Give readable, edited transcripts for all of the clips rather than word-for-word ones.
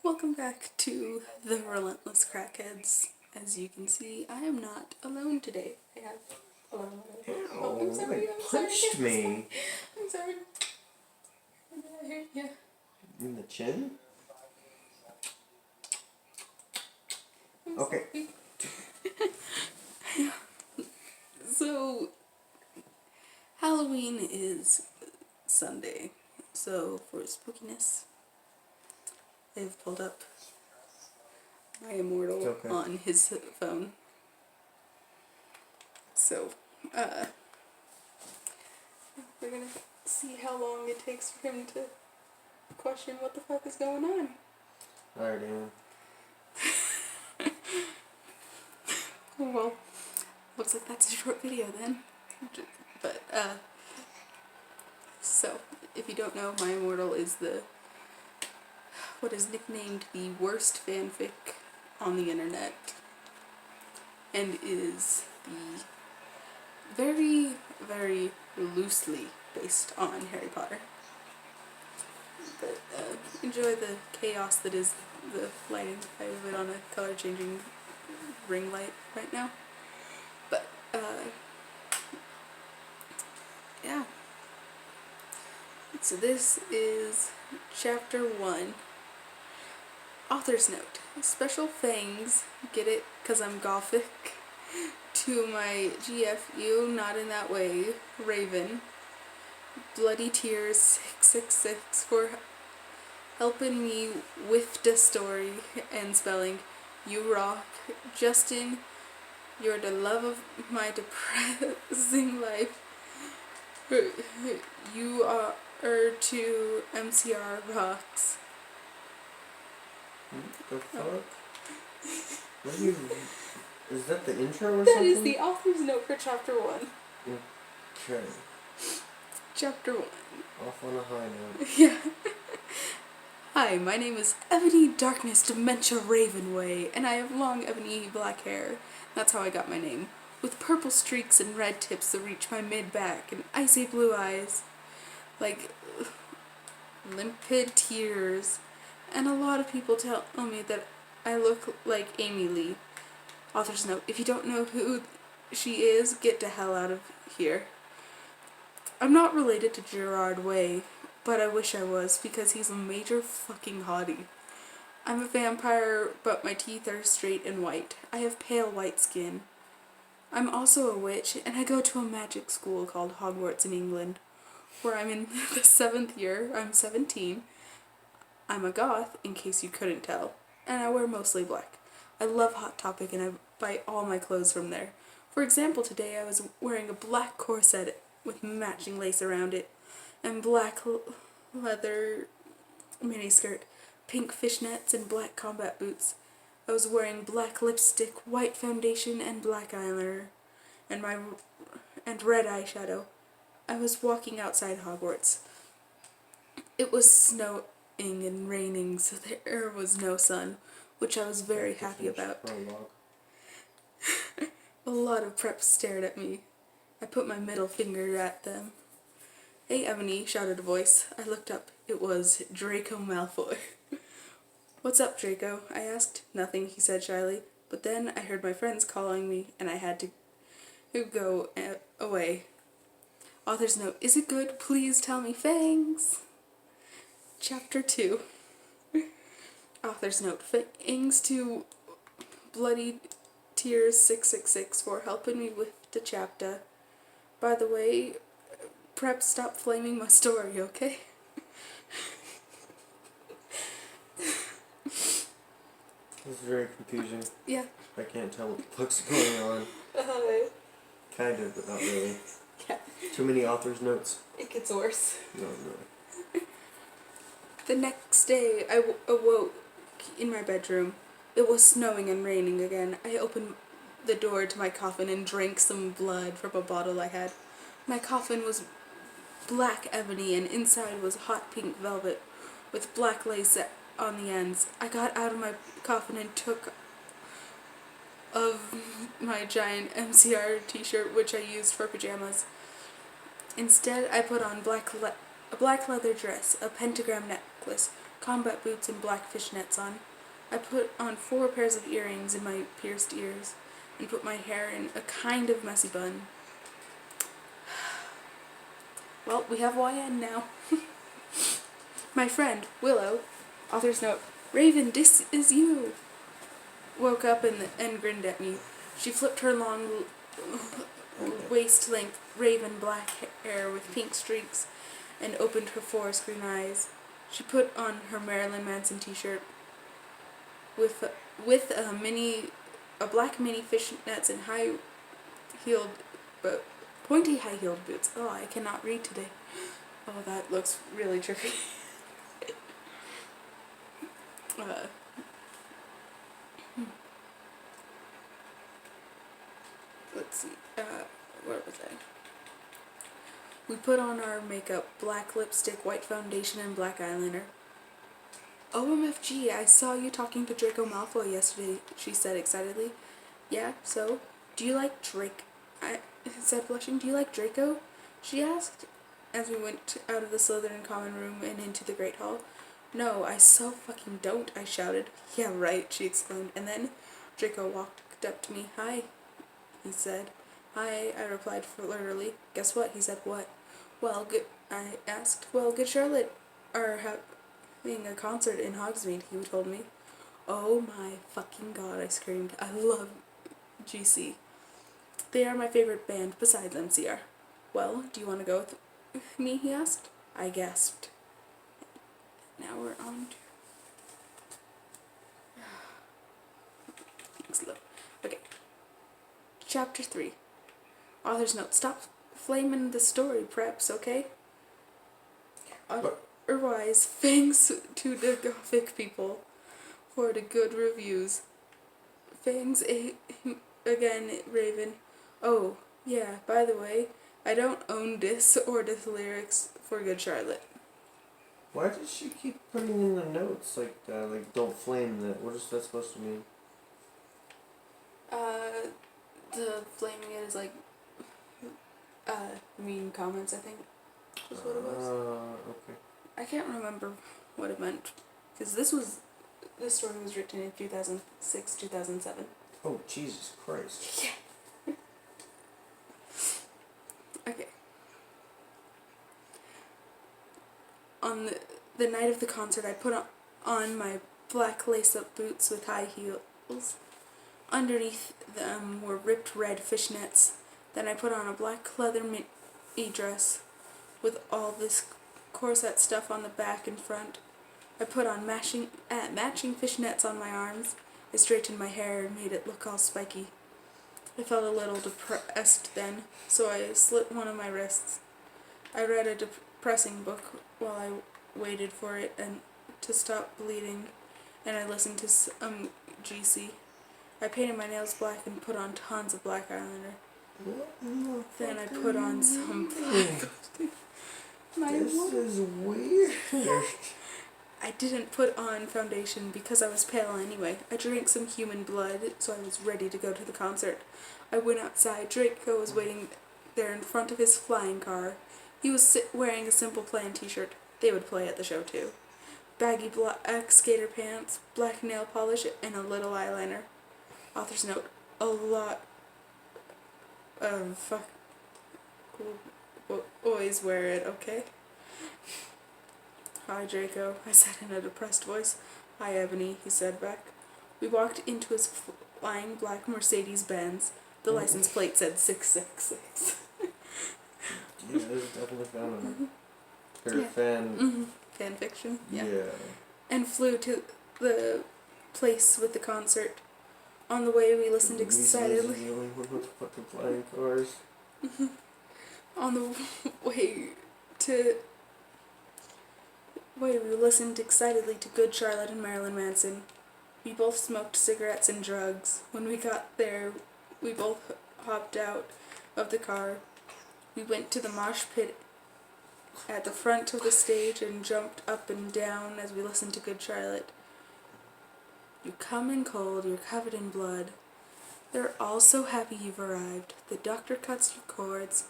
Welcome back to the Relentless Crackheads. As you can see, I am not alone today. I have alone. Oh, I'm sorry. Punched me. I'm sorry. Did I hurt you? In the chin? I'm okay. So, Halloween is Sunday. So, for spookiness, I've pulled up My Immortal on his phone. So, we're gonna see how long it takes for him to question what the fuck is going on. Alright, Aaron. Well, looks like that's a short video then. But, so, if you don't know, My Immortal is what is nicknamed the worst fanfic on the internet, and is the very, very loosely based on Harry Potter. But enjoy the chaos that is the lighting. I have it on a color changing ring light right now. But yeah. So this is chapter 1. Author's note. Special thanks, get it, cause I'm gothic, to my GFU, not in that way, Raven, Bloody Tears 666 for helping me with the story and spelling. You rock. Justin, you're the love of my depressing life. You are to MCR rocks. The fuck? What are you... Is that the intro or that something? That is the author's note for chapter 1. Okay. Chapter 1. Off on a high note. Yeah. Hi, my name is Ebony Darkness Dementia Ravenway, and I have long ebony black hair. That's how I got my name. With purple streaks and red tips that reach my mid-back, and icy blue eyes. Like limpid tears. And a lot of people tell me that I look like Amy Lee. Author's note, if you don't know who she is, get the hell out of here. I'm not related to Gerard Way, but I wish I was, because he's a major fucking hottie. I'm a vampire, but my teeth are straight and white. I have pale white skin. I'm also a witch, and I go to a magic school called Hogwarts in England, where I'm in the 7th year. I'm 17. I'm a goth, in case you couldn't tell, and I wear mostly black. I love Hot Topic, and I buy all my clothes from there. For example, today I was wearing a black corset with matching lace around it, and black leather miniskirt, pink fishnets, and black combat boots. I was wearing black lipstick, white foundation, and black eyeliner, and red eyeshadow. I was walking outside Hogwarts. It was snowing and raining, so there was no sun, which I was very happy about. A lot of preps stared at me. I put my middle finger at them. Hey, Ebony, shouted a voice. I looked up. It was Draco Malfoy. What's up, Draco? I asked. Nothing, he said shyly. But then I heard my friends calling me, and I had to go away. Author's note, is it good? Please tell me thanks. Chapter 2. Author's note, thanks to Bloody Tears 666 for helping me with the chapter. By the way, prep, stop flaming my story, okay? This is very confusing. Yeah. I can't tell what the fuck's going on. Kind of, but not really. Yeah. Too many author's notes. It gets worse. No. The next day, I awoke in my bedroom. It was snowing and raining again. I opened the door to my coffin and drank some blood from a bottle I had. My coffin was black ebony, and inside was hot pink velvet with black lace on the ends. I got out of my coffin and took of my giant MCR t-shirt, which I used for pajamas. Instead, I put on a black leather dress, a pentagram necklace, combat boots and black fishnets on. I put on 4 pairs of earrings in my pierced ears and put my hair in a kind of messy bun. Well, we have YN now. My friend, Willow, author's note, Raven, this is you, woke up and grinned at me. She flipped her long waist-length raven black hair with pink streaks and opened her forest green eyes. She put on her Marilyn Manson t-shirt with a black mini fishnets and pointy high-heeled boots. Oh, I cannot read today. Oh, that looks really trippy. Let's see. Where was I? We put on our makeup, black lipstick, white foundation, and black eyeliner. OMFG, I saw you talking to Draco Malfoy yesterday, she said excitedly. Yeah, so? Do you like Drake? I said blushing. Do you like Draco? She asked as we went out of the Slytherin common room and into the Great Hall. No, I so fucking don't, I shouted. Yeah, right, she exclaimed. And then Draco walked up to me. Hi, he said. Hi, I replied flirtily. Guess what? He said, what? Well, good, I asked. Well, Good Charlotte are having a concert in Hogsmeade, he told me. Oh my fucking god, I screamed. I love GC. They are my favorite band besides MCR. Well, do you want to go with me, he asked. I gasped. Now we're on to... Slow. Okay. Chapter 3. Author's note. Stop flaming the story, preps, okay? Otherwise, thanks to the Gothic people for the good reviews. Thanks again, Raven. Oh, yeah, by the way, I don't own this or the lyrics for Good Charlotte. Why does she keep putting in the notes like that? Like, don't flame that. What is that supposed to mean? The flaming it is like, mean comments, I think, was what it was. Okay. I can't remember what it meant, because this story was written in 2006, 2007. Oh, Jesus Christ. Yeah. Okay. On the night of the concert, I put on my black lace-up boots with high heels. Underneath them were ripped red fishnets. Then I put on a black leather mini dress with all this corset stuff on the back and front. I put on matching fishnets on my arms. I straightened my hair and made it look all spiky. I felt a little depressed then, so I slit one of my wrists. I read a depressing book while I waited for it to stop bleeding, and I listened to some GC. I painted my nails black and put on tons of black eyeliner. Then I put on some black. This is weird. I didn't put on foundation because I was pale anyway. I drank some human blood, so I was ready to go to the concert. I went outside. Draco was waiting there in front of his flying car. He was wearing a Simple Plan t-shirt. They would play at the show too. Baggy black skater pants, black nail polish, and a little eyeliner. Author's note. A lot of boys wear it, okay? Hi, Draco, I said in a depressed voice. Hi, Ebony, he said back. We walked into his flying black Mercedes-Benz. The license plate said 666. Yeah, this is definitely fan fiction, yeah. And flew to the place with the concert. On the way, we listened excitedly. With fucking flying cars. On the way, we listened excitedly to Good Charlotte and Marilyn Manson. We both smoked cigarettes and drugs. When we got there, we both hopped out of the car. We went to the mosh pit at the front of the stage and jumped up and down as we listened to Good Charlotte. You come in cold, you're covered in blood. They're all so happy you've arrived. The doctor cuts your cords,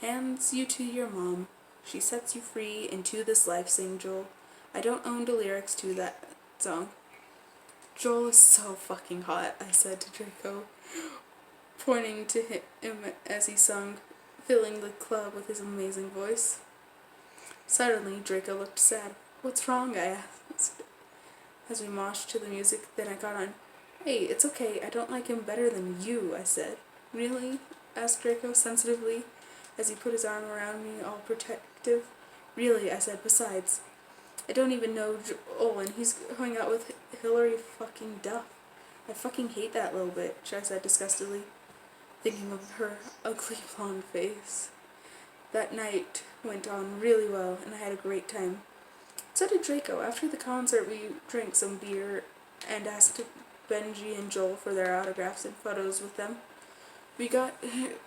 hands you to your mom. She sets you free into this life, sing Joel. I don't own the lyrics to that song. Joel is so fucking hot, I said to Draco, pointing to him as he sung, filling the club with his amazing voice. Suddenly, Draco looked sad. What's wrong? I asked, as we moshed to the music. Then I got on. Hey, it's okay, I don't like him better than you, I said. Really? Asked Draco sensitively, as he put his arm around me, all protective. Really, I said. Besides, I don't even know Joel, and he's going out with Hillary fucking Duff. I fucking hate that little bitch, I said disgustedly, thinking of her ugly blonde face. That night went on really well, and I had a great time. So did Draco. After the concert, we drank some beer and asked Benji and Joel for their autographs and photos with them. We got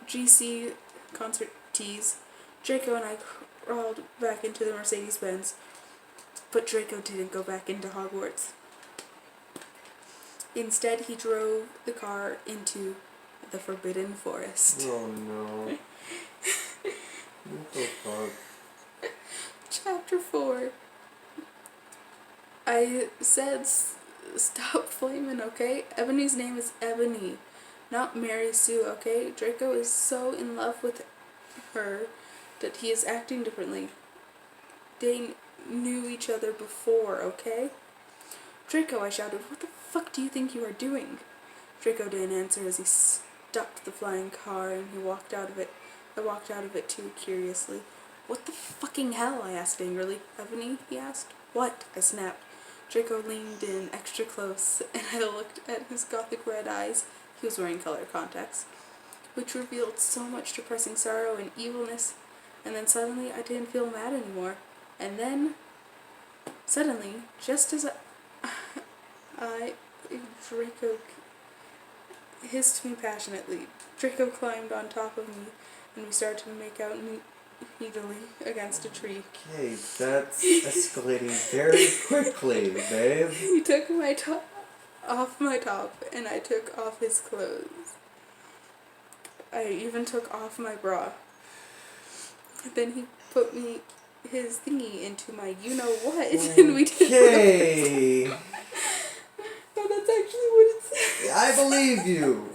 GC concert tees. Draco and I crawled back into the Mercedes-Benz, but Draco didn't go back into Hogwarts. Instead, he drove the car into the Forbidden Forest. Oh no. What the fuck? Chapter 4. I said stop flaming, okay? Ebony's name is Ebony, not Mary Sue, okay? Draco is so in love with her that he is acting differently. They knew each other before, okay? Draco, I shouted, what the fuck do you think you are doing? Draco didn't answer as he stopped the flying car and he walked out of it. I walked out of it too, curiously. What the fucking hell? I asked angrily. Ebony? He asked. What? I snapped. Draco leaned in extra close, and I looked at his gothic red eyes. He was wearing color contacts, which revealed so much depressing sorrow and evilness. And then suddenly I didn't feel mad anymore. And then, suddenly, just as Draco hissed me passionately. Draco climbed on top of me, and we started to make out needily against a tree. Okay, that's escalating very quickly, babe. He took my top off my top, and I took off his clothes. I even took off my bra. Then he put his thingy into my you-know-what, and we did. Okay. No, that's actually what it says. I believe you.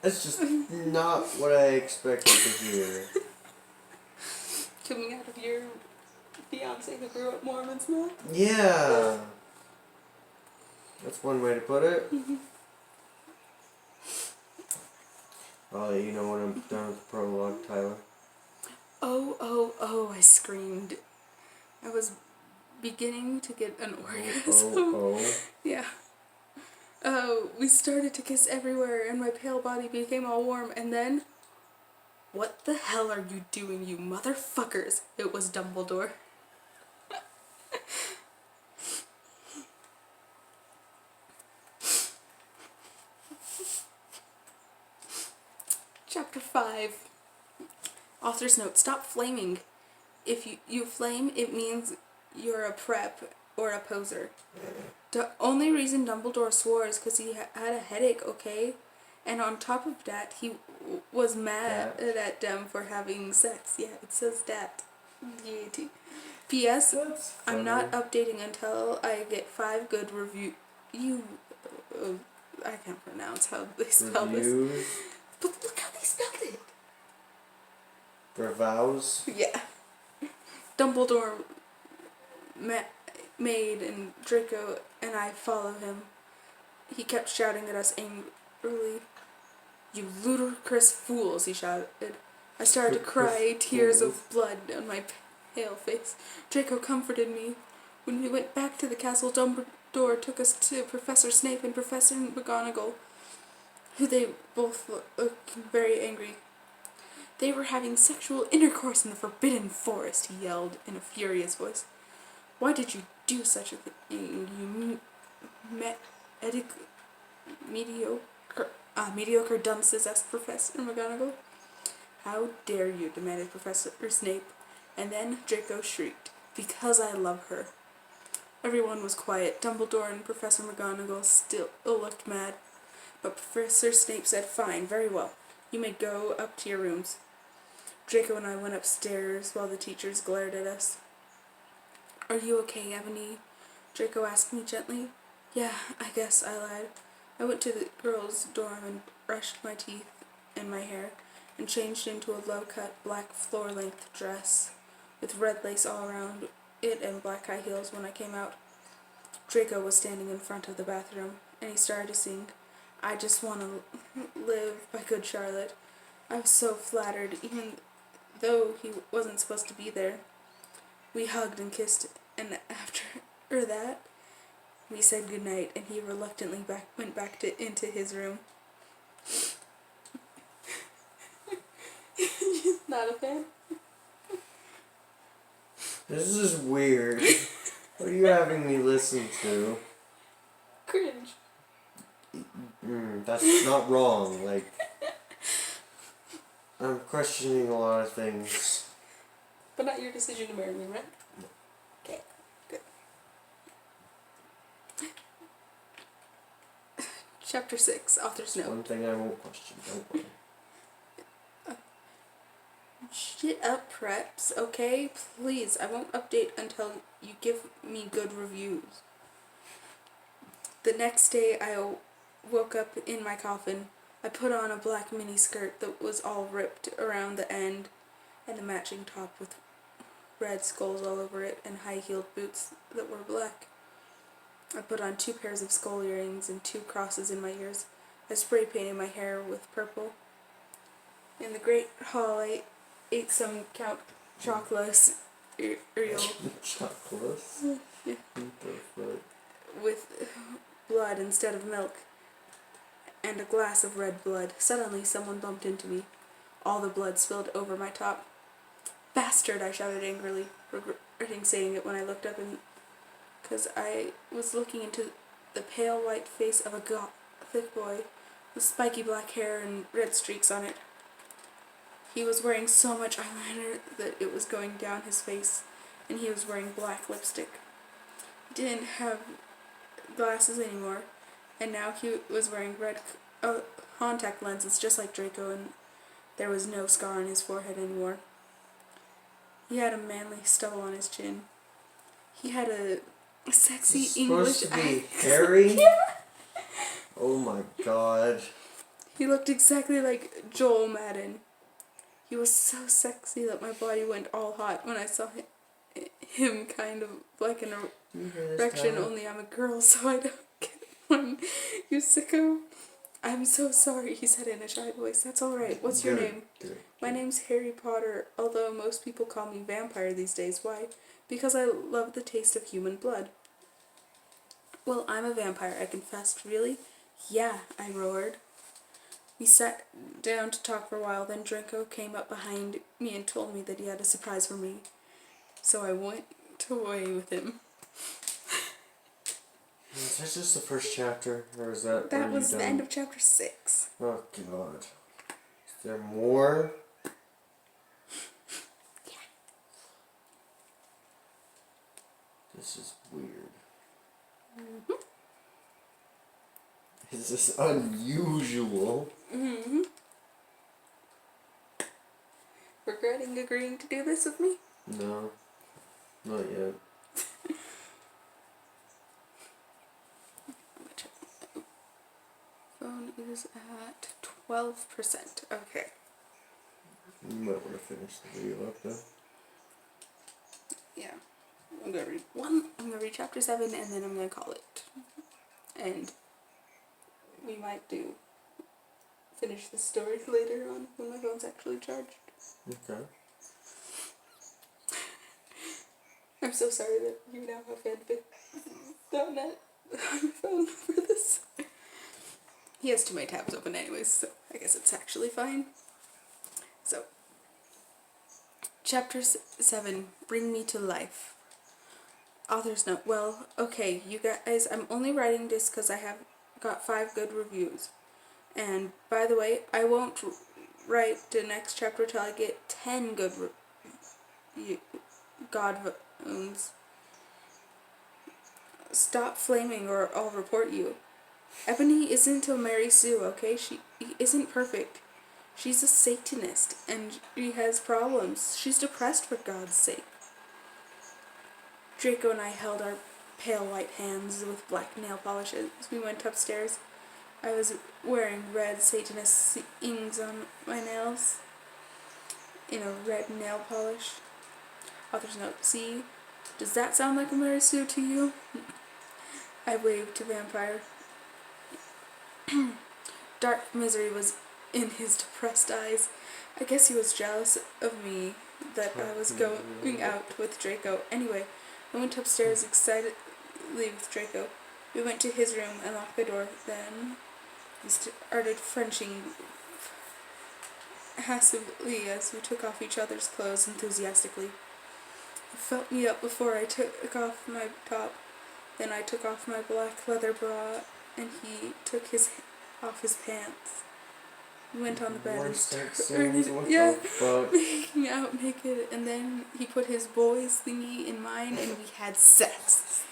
That's just not what I expected to hear. Coming out of your fiancee who grew up Mormon's mouth? Yeah. That's one way to put it. I'll let you know when I'm done with the prologue, Tyler. Oh, I screamed. I was beginning to get an orgasm. Yeah. We started to kiss everywhere, and my pale body became all warm, and then... What the hell are you doing, you motherfuckers? It was Dumbledore. Chapter 5. Author's note, stop flaming. If you flame, it means you're a prep or a poser. The only reason Dumbledore swore is because he had a headache, okay? And on top of that, he was mad at them for having sex. Yeah, it says that. D-A-T. P.S. I'm not updating until I get 5 good reviews. I can't pronounce how they spell this. But look how they spelled it. For vows? Yeah. Dumbledore made and Draco and I follow him. He kept shouting at us angrily. You ludicrous fools, he shouted. I started to cry, tears of blood on my pale face. Draco comforted me. When we went back to the castle, Dumbledore took us to Professor Snape and Professor McGonagall, who they both looked very angry. They were having sexual intercourse in the Forbidden Forest, he yelled in a furious voice. Why did you do such a thing, you mediocre dunces, asked Professor McGonagall. How dare you, demanded Professor Snape, and then Draco shrieked, because I love her. Everyone was quiet. Dumbledore and Professor McGonagall still looked mad, but Professor Snape said, fine, very well, you may go up to your rooms. Draco and I went upstairs while the teachers glared at us. "Are you okay, Ebony?" Draco asked me gently. "Yeah, I guess," I lied. I went to the girls' dorm and brushed my teeth and my hair, and changed into a low-cut black floor-length dress with red lace all around it and black high heels when I came out. Draco was standing in front of the bathroom, and he started to sing "I Just Wanna Live" by Good Charlotte. I was so flattered, even though he wasn't supposed to be there. We hugged and kissed, and after that, we said goodnight, and he reluctantly went back into his room. Not a fan? This is weird. What are you having me listen to? Cringe. That's not wrong. Like, I'm questioning a lot of things. But not your decision to marry me, right? No. Okay, good. Chapter 6, Author's Note. One thing I won't question, don't worry. Shit up, preps, okay? Please, I won't update until you give me good reviews. The next day, I woke up in my coffin. I put on a black mini skirt that was all ripped around the end, and a matching top with red skulls all over it, and high-heeled boots that were black. I put on 2 pairs of skull earrings and 2 crosses in my ears. I spray painted my hair with purple. In the great hall, I ate some Count Chocola's Chocolates? Yeah. What the fuck? With blood instead of milk, and a glass of red blood. Suddenly, someone bumped into me. All the blood spilled over my top. "Bastard!" I shouted angrily, regretting saying it when I looked up, and because I was looking into the pale white face of a thick boy with spiky black hair and red streaks on it. He was wearing so much eyeliner that it was going down his face, and he was wearing black lipstick. He didn't have glasses anymore, and now he was wearing red contact lenses just like Draco, and there was no scar on his forehead anymore. He had a manly stubble on his chin. He had a sexy English accent. Supposed to be accent. Harry? Yeah. Oh my god. He looked exactly like Joel Madden. He was so sexy that my body went all hot when I saw him kind of like an erection, only I'm a girl, so I don't get one. You sicko. "I'm so sorry," he said in a shy voice. "That's alright. What's your name?" "My name's Harry Potter, although most people call me Vampire these days. Why?" "Because I love the taste of human blood." "Well, I'm a vampire," I confessed. "Really?" "Yeah," I roared. We sat down to talk for a while, then Draco came up behind me and told me that he had a surprise for me. So I went away with him. Is that just the first chapter, or is that That was the end of chapter 6. Oh god. Is there more? Yeah. This is weird. Mm-hmm. Is this unusual? Mm-hmm. Regretting agreeing to do this with me? No. Not yet. Phone is at 12%. Okay. You might want to finish the video up though. Yeah. I'm gonna read chapter 7 and then I'm gonna call it. And we might finish the story later on when my phone's actually charged. Okay. I'm so sorry that you now have fanfic.net on your phone for this. He has too many tabs open anyways, so I guess it's actually fine. So, chapter 7, Bring Me to Life. Author's note. Well, okay, you guys, I'm only writing this because I have got 5 good reviews. And, by the way, I won't write the next chapter till I get 10 good Godwounds. Stop flaming or I'll report you. Ebony isn't a Mary Sue, okay? She isn't perfect. She's a Satanist, and she has problems. She's depressed, for God's sake. Draco and I held our pale white hands with black nail polishes. We went upstairs. I was wearing red Satanist ings on my nails in a red nail polish. Author's note, see, does that sound like a Mary Sue to you? I waved to Vampire. Dark misery was in his depressed eyes. I guess he was jealous of me that I was going out with Draco. Anyway, I went upstairs excitedly with Draco. We went to his room and locked the door. Then we started Frenching passively as we took off each other's clothes enthusiastically. He felt me up before I took off my top. Then I took off my black leather bra, and he took off his pants. We went on the bed and started making out naked, and then he put his boys thingy in mine, and we had sex.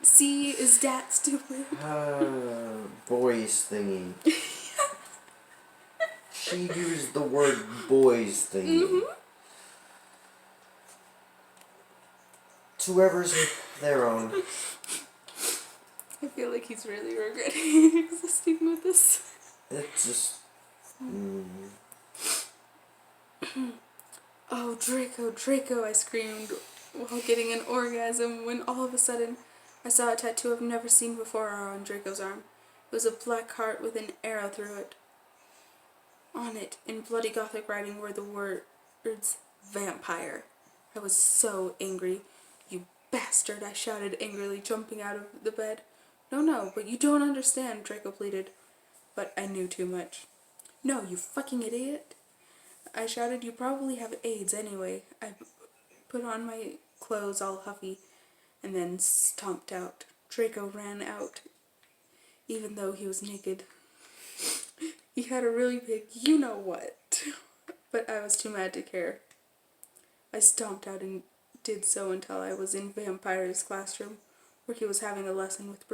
See, is that stupid? Boys thingy. She used the word boys thingy. Mm-hmm. To whoever's their own. I feel like he's really regretting existing with us. It's just... Oh, Draco, Draco, I screamed while getting an orgasm when all of a sudden I saw a tattoo I've never seen before on Draco's arm. It was a black heart with an arrow through it. On it, in bloody Gothic writing, were the words, vampire. I was so angry. You bastard, I shouted angrily, jumping out of the bed. No, but you don't understand, Draco pleaded. But I knew too much. No, you fucking idiot. I shouted, you probably have AIDS anyway. I put on my clothes all huffy and then stomped out. Draco ran out, even though he was naked. He had a really big you-know-what, but I was too mad to care. I stomped out and did so until I was in Vampire's classroom, where he was having a lesson with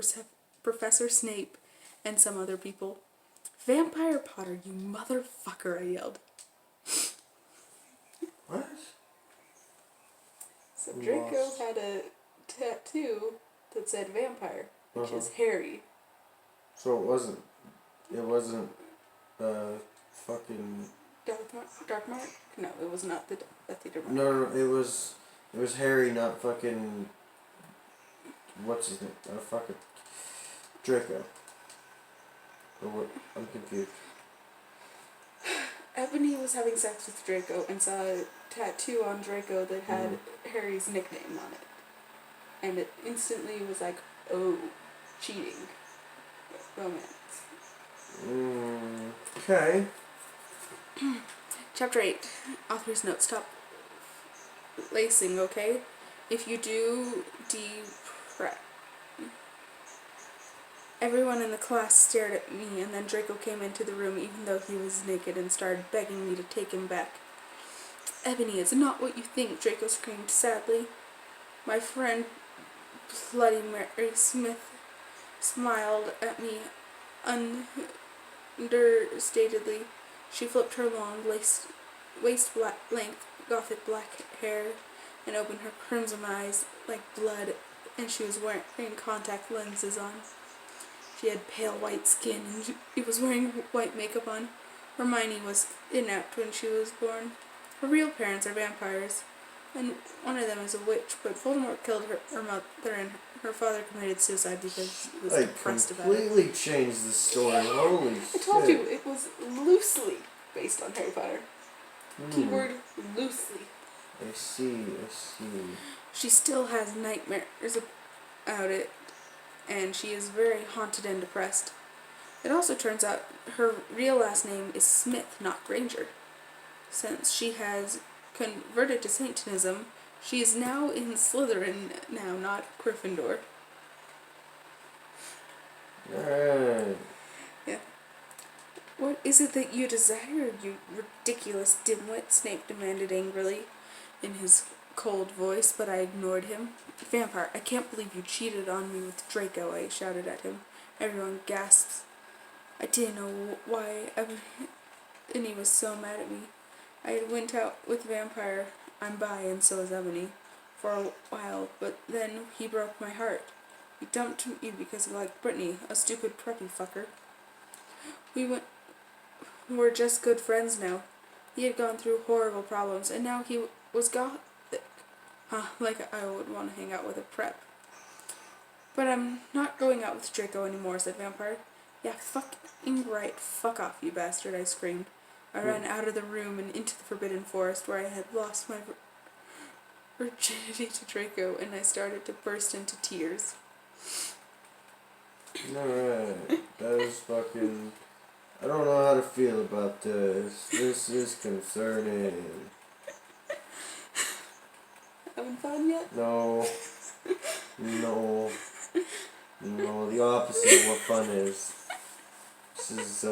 Professor Snape and some other people. Vampire Potter, you motherfucker, I yelled. What? So Draco had a tattoo that said vampire, which is Harry. So it wasn't fucking... Dark Mark? No, it was not the Death Eater Mark. No, it was Harry, not fucking... What's his name? Fucking... Draco. Or what? I'm confused. Ebony was having sex with Draco and saw a tattoo on Draco that had Harry's nickname on it. And it instantly was like, oh, cheating. Romance. Okay. Chapter 8. Author's note. Stop lacing, okay? If you do, depress. Everyone in the class stared at me, and then Draco came into the room even though he was naked and started begging me to take him back. Ebony, it's not what you think, Draco screamed sadly. My friend Bloody Mary Smith smiled at me understatedly. She flipped her long, waist-length, gothic black hair and opened her crimson eyes like blood, and she was wearing contact lenses on. She had pale white skin, and she was wearing white makeup on. Hermione was inept when she was born. Her real parents are vampires, and one of them is a witch, but Voldemort killed her mother, and her father committed suicide because he was depressed about it. Completely changed the story. Holy shit. I told you, it was loosely based on Harry Potter. Keyword, loosely. I see. She still has nightmares about it, and she is very haunted and depressed. It also turns out her real last name is Smith, not Granger. Since she has converted to Satanism, she is now in Slytherin now, not Gryffindor. Alright. Yeah. What is it that you desire, you ridiculous dimwit? Snape demanded angrily in his cold voice, but I ignored him. Vampire, I can't believe you cheated on me with Draco, I shouted at him. Everyone gasps. I didn't know why and he was so mad at me. I went out with Vampire, I'm bi and so is Ebony, for a while, but then he broke my heart. He dumped me because he liked Brittany, a stupid preppy fucker. We're just good friends now. He had gone through horrible problems, and now he was gothic. Huh, like I would want to hang out with a prep. But I'm not going out with Draco anymore, said Vampire. Yeah, fucking right. Fuck off, you bastard, I screamed. I ran out of the room and into the Forbidden Forest where I had lost my virginity to Draco, and I started to burst into tears. Alright, that was fucking... I don't know how to feel about this. This is concerning. Having fun yet? No. No. No, the opposite of what fun is. This is,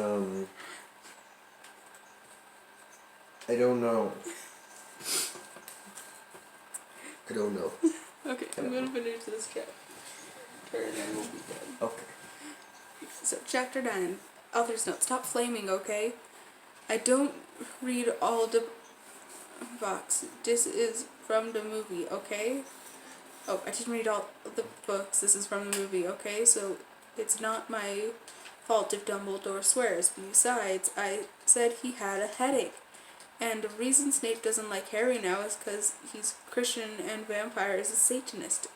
I don't know. I don't know. Okay, I'm gonna finish this chapter and then we'll be done. Okay. So, chapter 9. Author's note. Stop flaming, okay? I don't read all the books. This is from the movie, okay? Oh, I didn't read all the books. This is from the movie, okay? So, it's not my fault if Dumbledore swears. Besides, I said he had a headache. And the reason Snape doesn't like Harry now is because he's Christian and Vampire is a Satanist.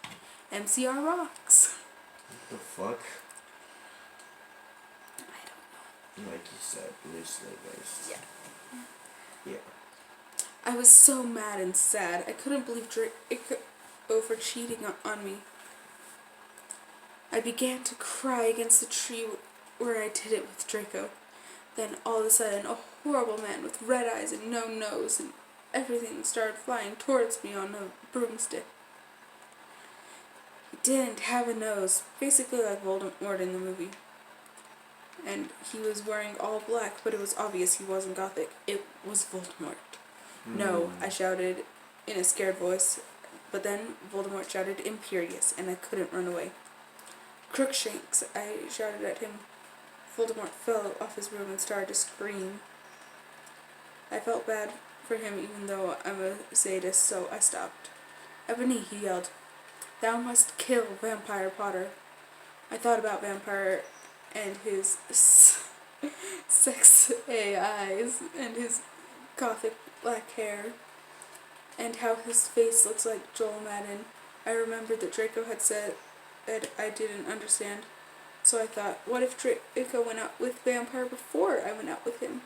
MCR rocks. What the fuck? I don't know. Like you said, loosely based. Yeah. Yeah. I was so mad and sad. I couldn't believe Draco for cheating on me. I began to cry against the tree where I did it with Draco. Then all of a sudden, a horrible man with red eyes and no nose and everything started flying towards me on a broomstick. He didn't have a nose, basically like Voldemort in the movie. And he was wearing all black, but it was obvious he wasn't Gothic. It was Voldemort. No, I shouted in a scared voice, but then Voldemort shouted imperious, and I couldn't run away. Crookshanks, I shouted at him. Voldemort fell off his room and started to scream. I felt bad for him even though I'm a sadist, so I stopped. Ebony, he yelled. Thou must kill Vampire Potter. I thought about Vampire and his sexy eyes and his gothic black hair and how his face looks like Joel Madden. I remembered that Draco had said that I didn't understand. So I thought, what if Draco went out with Vampire before I went out with him?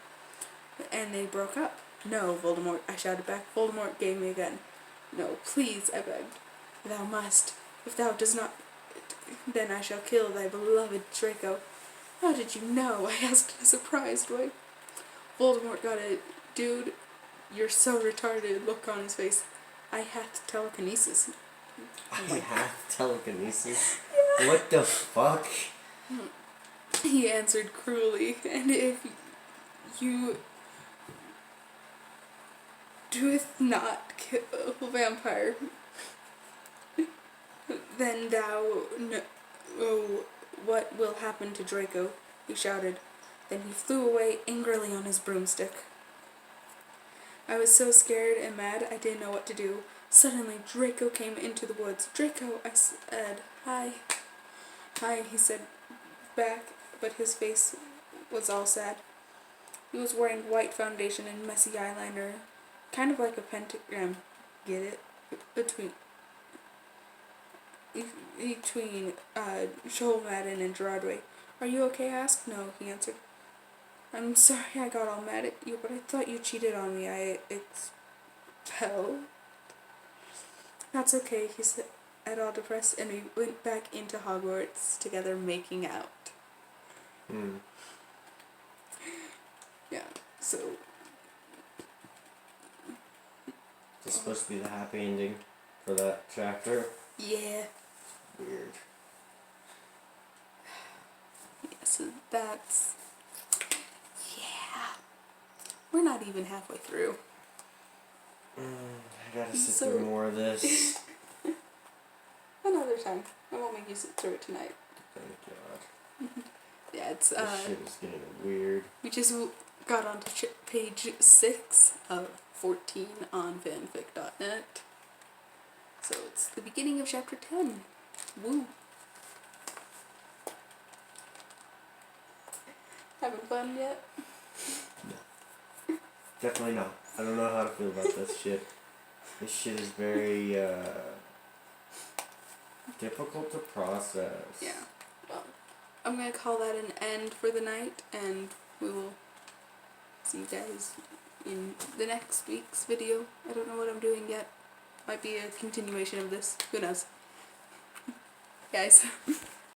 And they broke up. No, Voldemort, I shouted back. Voldemort gave me a gun. No, please, I begged. Thou must. If thou does not, then I shall kill thy beloved Draco. How did you know? I asked in a surprised way. Voldemort got a dude, you're so retarded look on his face. I had telekinesis. I have telekinesis? Yeah. What the fuck? He answered cruelly, and if you doeth not kill Vampire, then thou know what will happen to Draco, he shouted. Then he flew away angrily on his broomstick. I was so scared and mad I didn't know what to do. Suddenly Draco came into the woods. Draco, I said. Hi. Hi, he said back, but his face was all sad. He was wearing white foundation and messy eyeliner, kind of like a pentagram. Get it? Between Joel Madden and Gerard Way. Are you okay? I asked. No, he answered. I'm sorry I got all mad at you, but I thought you cheated on me. I expelled. That's okay, he said, all depressed, and we went back into Hogwarts together making out. Yeah, so... This is supposed to be the happy ending for that chapter? Yeah. Weird. Yeah, so that's... Yeah. We're not even halfway through. I gotta sit through more of this. Another time. I won't make you sit through it tonight. Thank God. Yeah, it's This shit is getting weird. we just got onto page 6 of 14 on fanfic.net. So it's the beginning of chapter 10. Woo! Having fun yet? Definitely not. I don't know how to feel about this shit. This shit is very difficult to process. Yeah. Well, I'm gonna call that an end for the night, and we will see you guys in the next week's video. I don't know what I'm doing yet. Might be a continuation of this. Who knows? Guys.